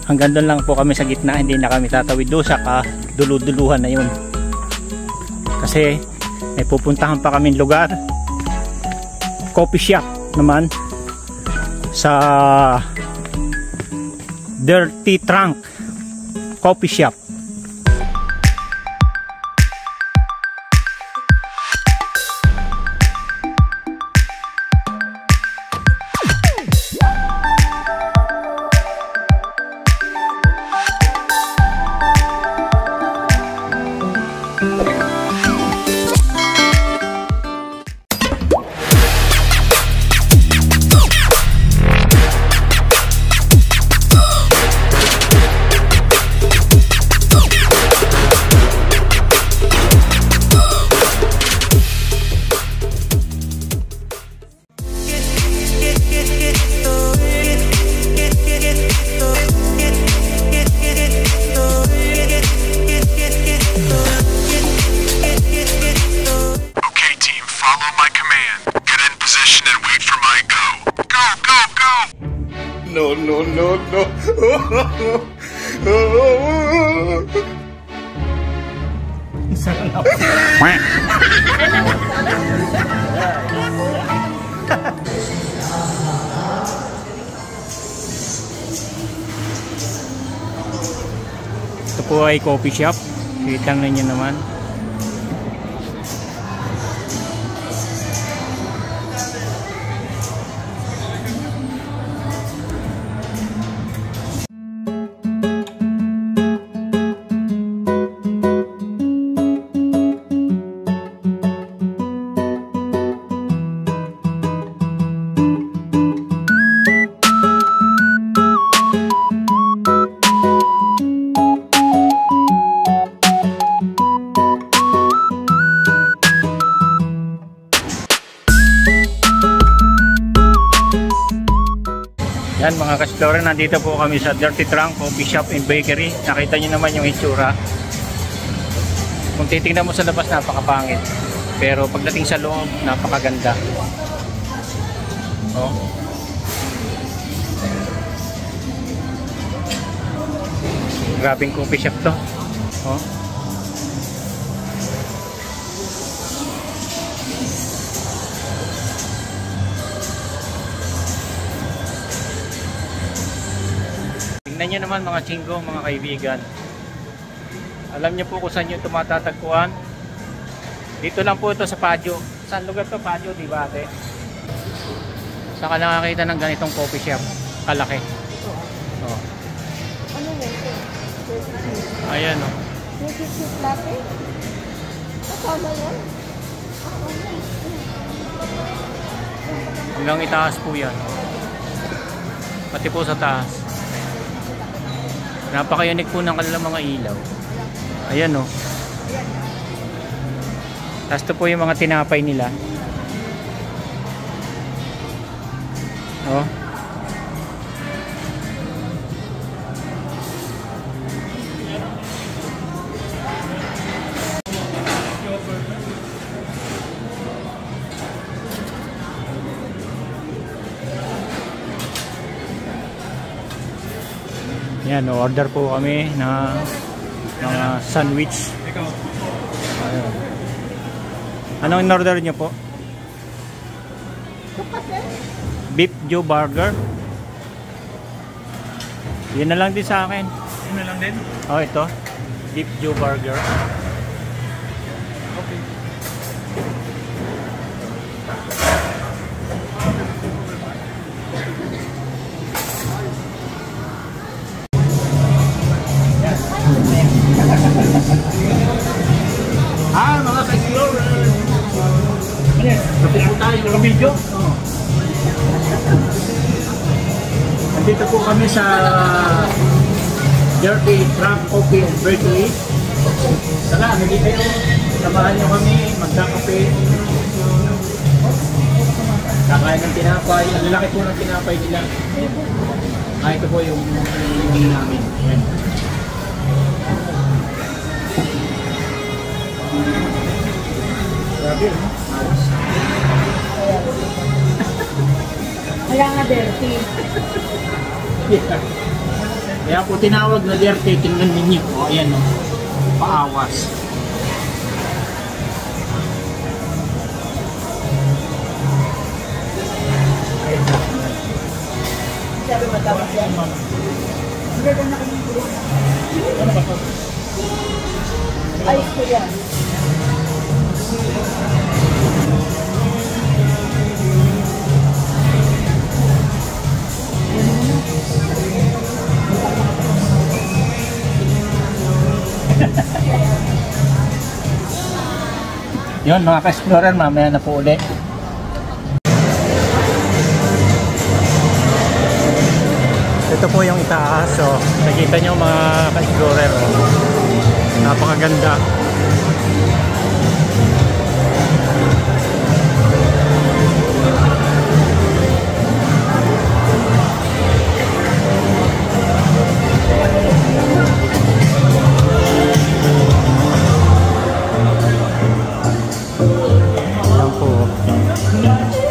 Hanggang doon lang po kami sa gitna, hindi na kami tatawid doon sa kaduluduluhan na yun. Kasi may pupuntahan pa kaming lugar, coffee shop naman sa Dirty Trunk Coffee Shop. No, no, no, no. Ito po ay coffee shop. Kitang na nyo naman. Yan mga ka-explorer, nandito po kami sa Dirty Trunk Coffee Shop and Bakery. Nakita nyo naman yung itsura. Kung titingnan mo sa labas, napakapangit. Pero pagdating sa loob, napakaganda. Oh. Grabing coffee shop to. Oh. Tingnan nyo naman mga chinggo, mga kaibigan. Alam nyo po kung saan nyo tumatatagpuan? Dito lang po ito sa Padyo. Saan lugar to? Padyo, di ba ate? Saan ka nakakita ng ganitong coffee shop? Kalaki. Oh. Ano yan ito? Ayan o. Nagkikip latte? Kasama yan? Hanggang itaas po yan. Pati po sa taas. Napaka-unique po ng kanilang mga ilaw. Ayan o. Tapos ito po yung mga tinapay nila. Oh. Yan, order po kami na mga sandwich. Ayun. Anong in-order nyo po? Beef Joe Burger. Yun na lang din sa akin. Yun na lang din? Oh, ito. Beef Joe Burger. Okay. Mga ka-explorer. Kapit po tayo ng video. Nandito po kami sa Dirty Trunk Coffee and Bakery. Tara, hindi kayo. Samahan nyo kami, magkakape. Kakain ng tinapay. Ang lalaki po ng tinapay nila. Ito po yung hindi namin. Ayan. Grabe, no? Kaya nga dirty. Yeah. Kaya po tinawag na Lerte, tingnan ninyo. O, ayan o. Paawas. Ay, ko yan. Yun mga ka-explorer, mamaya na po ulit. Ito po yung itaas. So, nakita nyo mga ka-explorer. Napakaganda. Yan po.